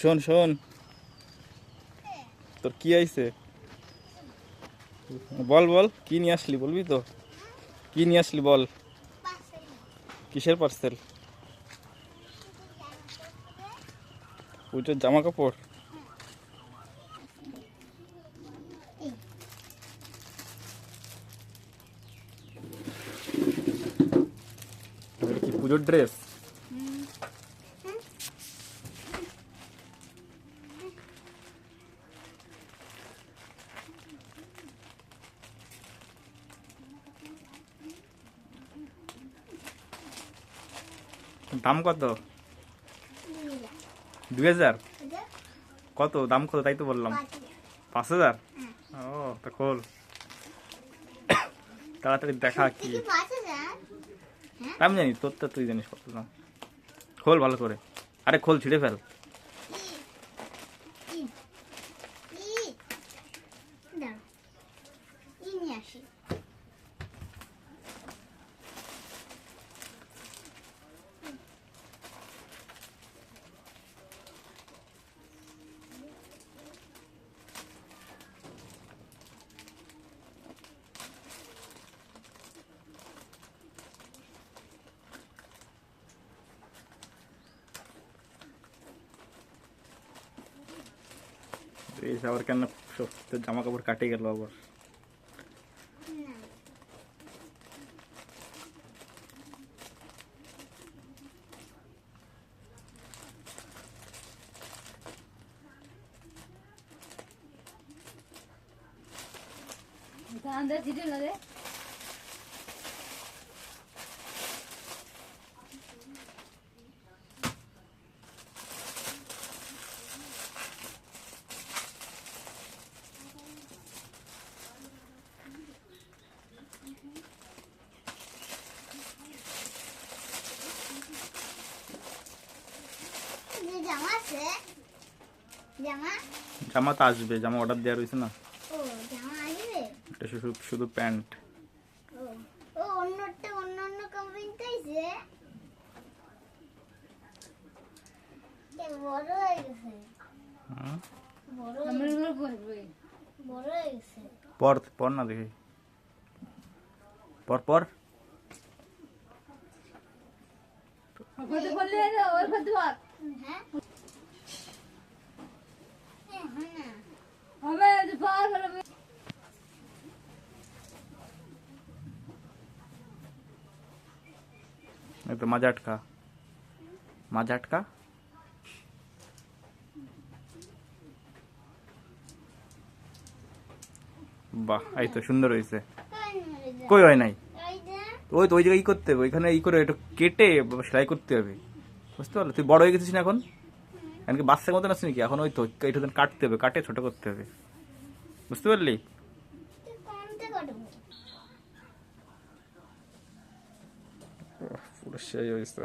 শোন শোন, তোর কি আইছে? বল বল, কি নিয়ে আসলি? বলবি তো, কি নিয়ে আসলি বল। কিসের পার্সেল? পুজোর জামা কাপড়? কি পুজোর ড্রেস? দাম কত? 2000? কত দাম? কত তাই তো বললাম। 5000? ও তা খোল, তাড়াতাড়ি দেখা কি। আমি জানি তোরটা, তুই জানিস কত দাম। খোল ভালো করে, আরে খোল, ছিঁড়ে ফেল। এই আবার কেন তোর জামা কাপড় কাটে গেল আবার? জামা তো আসবে, জামা অর্ডার দেওয়া রয়েছে না। এটা শুধু শুধু প্যান্ট। পর পর না দেখি, পর পর। একটু মাঝে আটকা, মাঝে আটকা। বাহ, এই তো সুন্দর হয়েছে। কই হয় নাই? ওই তো ওই জায়গায় ই করতে হবে, ওইখানে ই করে একটু কেটে সেলাই করতে হবে, বুঝতে পারলো? তুই বড় হয়ে গেছিস না এখন, এমনকি বাচ্চার মতন আছে নাকি এখন? ওই তো এটা কাটতে হবে, কাটে ছোট করতে হবে, বুঝতে পারলি? পুরো সেই হয়েছে।